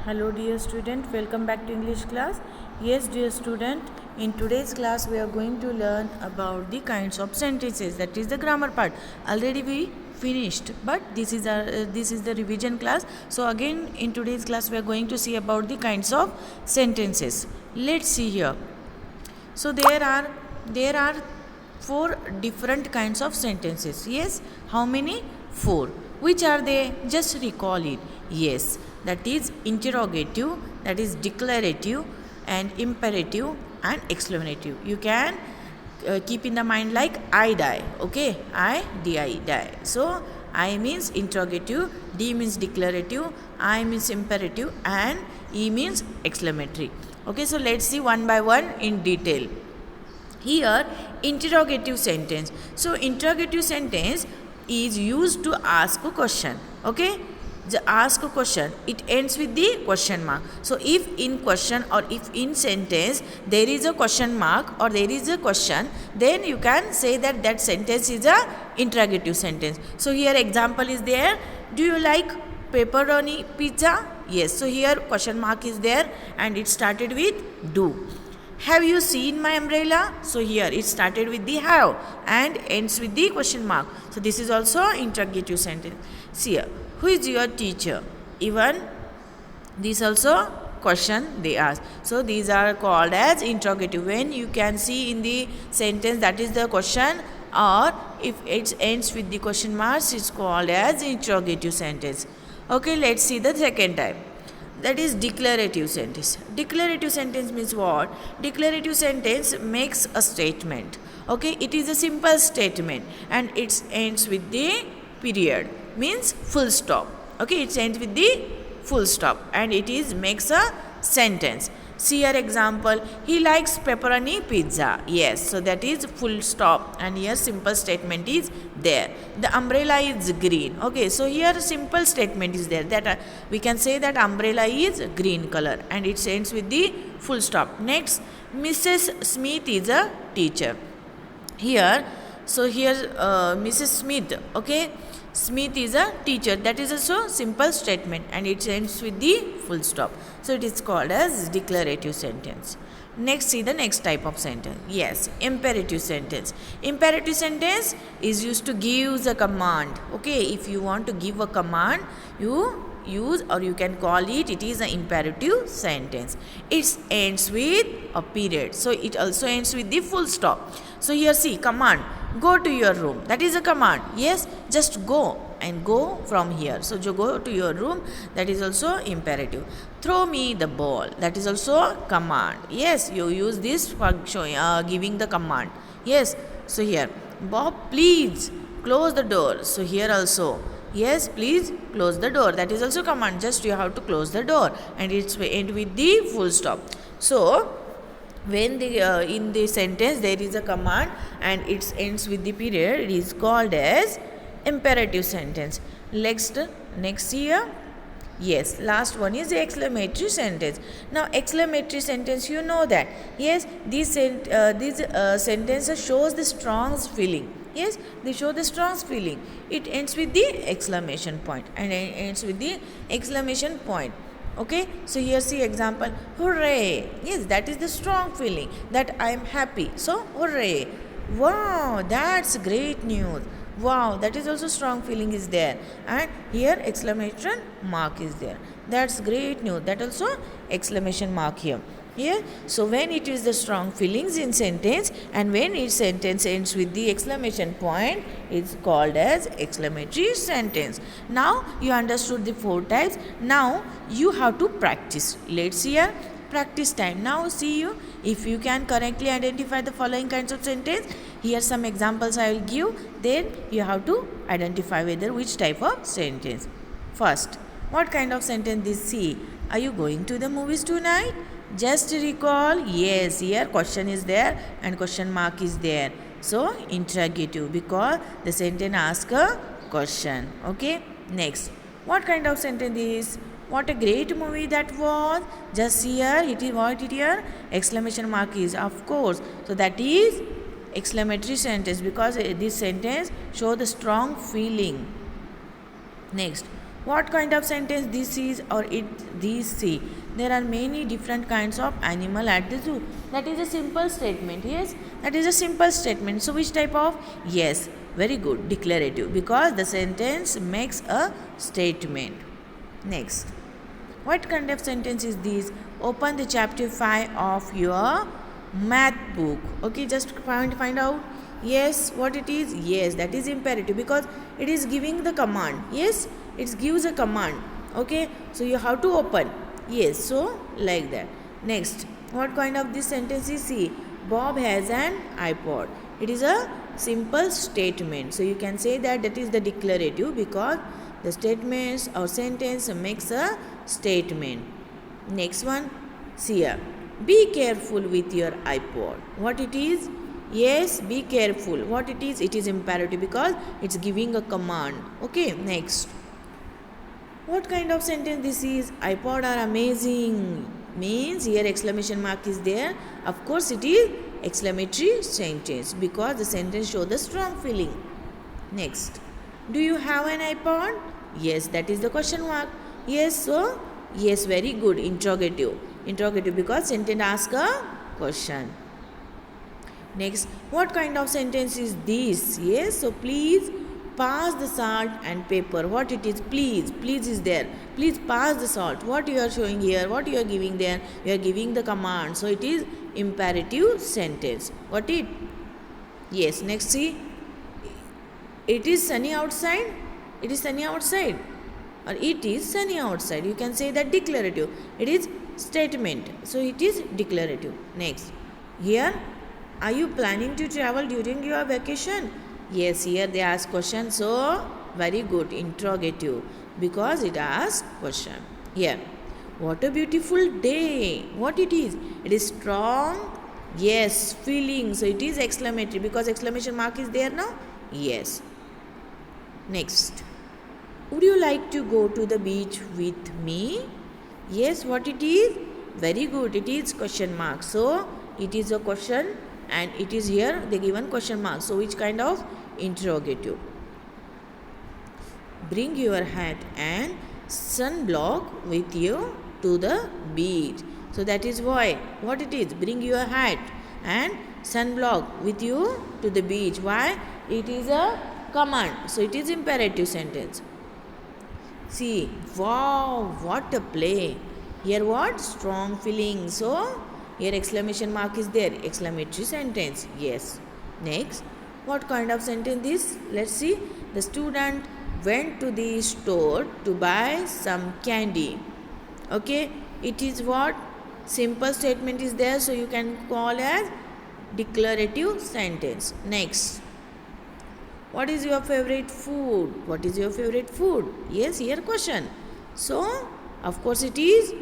Hello dear student, welcome back to English class. Yes dear student, in today's class we are going to learn about the kinds of sentences, that is the grammar part. Already we finished, but this is the revision class. So again in today's class we are going to see about the kinds of sentences. Let's see here. So there are four different kinds of sentences. Yes, how many? Four. Which are they? Just recall it. Yes, that is interrogative, that is declarative, and imperative and exclamative. You can keep in the mind like I die. Okay, I die. So I means interrogative, D means declarative, I means imperative, and E means exclamatory. Okay, so let's see one by one in detail. Here, interrogative sentence. So, interrogative sentence is used to ask a question. Okay? Ask a question. It ends with the question mark. So, if in question or if in sentence there is a question mark or there is a question, then you can say that that sentence is a interrogative sentence. So, here example is there. Do you like pepperoni pizza? Yes. So, here question mark is there and it started with do. Have you seen my umbrella? So here it started with the have and ends with the question mark. So this is also interrogative sentence. See here, who is your teacher? Even this also question they ask. So these are called as interrogative. When you can see in the sentence that is the question, or if it ends with the question marks, it's called as interrogative sentence. Okay, let's see the second type. That is declarative sentence. Declarative sentence means what? Declarative sentence makes a statement. Okay, it is a simple statement and it ends with the period, means full stop. Okay, it ends with the full stop and it is makes a sentence. See your example, he likes pepperoni pizza. Yes, so that is full stop and here simple statement is there. The umbrella is green. Okay, so here simple statement is there that we can say that umbrella is green color and it ends with the full stop. Next, Mrs. Smith is a teacher. Here, so here Mrs. Smith, okay, Smith is a teacher. That is also simple statement and it ends with the full stop. So it is called as declarative sentence. Next, see the next type of sentence. Yes, imperative sentence. Imperative sentence is used to give the command. Okay, if you want to give a command, you use or you can call it is an imperative sentence. It ends with a period. So it also ends with the full stop. So here see command, go to your room. That is a command. Yes, just go and go from here. So go to your room, that is also imperative. Throw me the ball. That is also a command. Yes, you use this for showing, giving the command. Yes, so here Bob, please close the door. So here also, yes, please close the door. That is also command. Just you have to close the door and it's end with the full stop. So when the in the sentence there is a command and it ends with the period, it is called as imperative sentence. Next here, yes, last one is the exclamatory sentence. Now exclamatory sentence, you know that, yes, this sentence shows the strong feeling. Yes, they show the strong feeling. It ends with the exclamation point and it ends with the exclamation point. Okay, so here see example, hooray. Yes, that is the strong feeling that I am happy. So hooray. Wow, that's great news. Wow, that is also strong feeling is there. And here exclamation mark is there. That's great news. That also exclamation mark here. Here, so when it is the strong feelings in sentence and when its sentence ends with the exclamation point, it's called as exclamatory sentence. Now you understood the four types. Now you have to practice. Let's hear practice time. Now see you if you can correctly identify the following kinds of sentence. Here some examples I will give. Then you have to identify whether which type of sentence. First, what kind of sentence this? See, are you going to the movies tonight? Just recall, yes, here question is there and question mark is there. So interrogative because the sentence asks a question. Okay, next, what kind of sentence is? What a great movie that was. Just here, it is what it here? Exclamation mark is, of course. So that is exclamatory sentence because this sentence shows the strong feeling. Next, What kind of sentence this is or it these see? There are many different kinds of animal at the zoo. That is a simple statement. Yes, that is a simple statement. So which type of? Yes, very good, declarative, because the sentence makes a statement. Next, what kind of sentence is this? Open the chapter 5 of your math book. Okay, just find out. Yes, what it is? Yes, that is imperative because it is giving the command. Yes, it gives a command. Okay, so you have to open. Yes, so like that. Next, what kind of this sentence is? See, Bob has an iPod. It is a simple statement. So you can say that that is the declarative because the statements or sentence makes a statement. Next one, see here. Be careful with your iPod. What it is? Yes, be careful. What it is? It is imperative because it's giving a command. Okay, next. What kind of sentence this is? iPod are amazing. Means here exclamation mark is there. Of course, it is exclamatory sentence because the sentence shows the strong feeling. Next. Do you have an iPod? Yes, that is the question mark. Yes, so yes, very good. Interrogative. Interrogative because sentence asks a question. Next, what kind of sentence is this? Yes, so please pass the salt and pepper. What it is? Please. Please is there. Please pass the salt. What you are showing here? What you are giving there? You are giving the command. So it is imperative sentence. What it? Yes, next see. It is sunny outside. It is sunny outside. Or it is sunny outside. You can say that declarative. It is statement. So it is declarative. Next. Here, are you planning to travel during your vacation? Yes, here they ask question. So very good, interrogative because it asks question. Here, what a beautiful day. What it is? It is strong. Yes, feeling. So it is exclamatory because exclamation mark is there now. Yes. Next, would you like to go to the beach with me? Yes, what it is? Very good, it is question mark. So it is a question and it is here they given question mark. So which kind of interrogative? Bring your hat and sunblock with you to the beach. So that is why what it is? Bring your hat and sunblock with you to the beach. Why? It is a command. So it is imperative sentence. See, wow, what a play. Here what? Strong feeling. So here exclamation mark is there. Exclamatory sentence. Yes. Next, what kind of sentence this? Let's see. The student went to the store to buy some candy. Okay. It is what? Simple statement is there. So you can call as declarative sentence. Next. What is your favorite food? What is your favorite food? Yes, here question. So, of course it is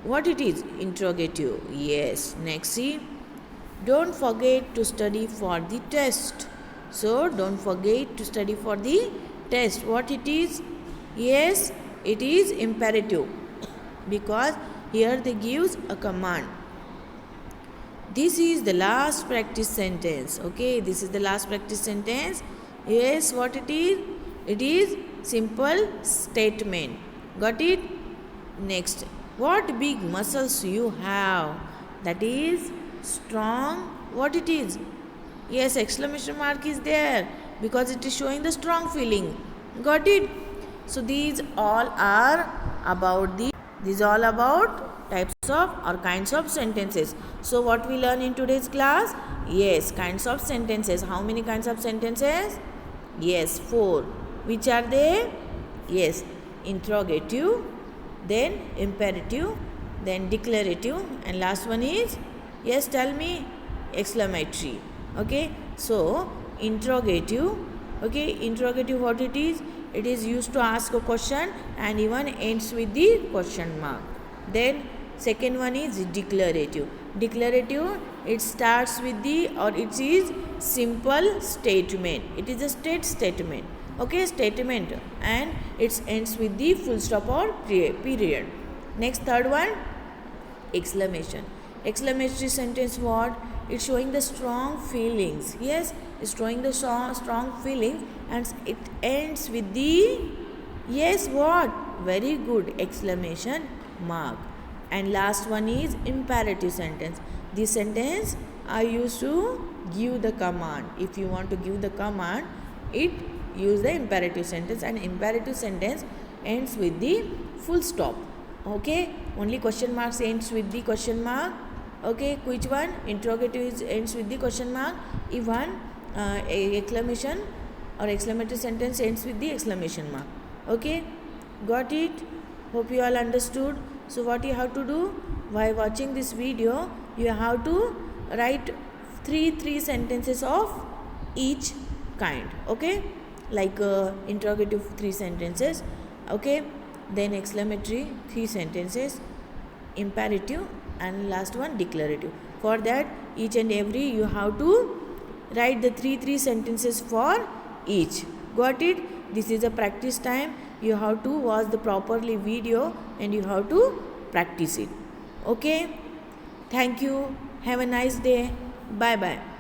what it is? Interrogative. Yes. Next see. Don't forget to study for the test. So, don't forget to study for the test. What it is? Yes, it is imperative because here they gives a command. This is the last practice sentence. Okay, this is the last practice sentence. Yes, what it is? It is simple statement. Got it? Next, what big muscles you have? That is strong. What it is? Yes, exclamation mark is there because it is showing the strong feeling. Got it? So these all are about types of or kinds of sentences. So what we learn in today's class? Yes, kinds of sentences. How many kinds of sentences? Yes, 4. Which are they? Yes, interrogative, then imperative, then declarative, and last one is, yes, tell me, exclamatory. Okay, so interrogative. Okay, interrogative, what it is? It is used to ask a question and even ends with the question mark. Then second one is declarative. Declarative, it starts with the or it is simple statement. It is a statement. Okay, statement, and it ends with the full stop or period. Next, third one, exclamation. Exclamatory sentence, what? It's showing the strong feelings. Yes, it's showing the strong feelings and it ends with the Yes, what? Very good! Exclamation mark. And last one is imperative sentence. This sentence I used to give the command. If you want to give the command, it use the imperative sentence, and imperative sentence ends with the full stop. Okay, only question marks ends with the question mark. Okay, which one? Interrogative ends with the question mark. If one exclamation or exclamatory sentence ends with the exclamation mark. Okay, got it? Hope you all understood. So what you have to do while watching this video, you have to write three sentences of each kind. Okay, like interrogative 3 sentences. Okay, then exclamatory 3 sentences, imperative, and last one declarative. For that, each and every you have to write the three sentences for each. Got it? This is a practice time. You have to watch the properly video and you have to practice it. Okay, thank you. Have a nice day. Bye bye.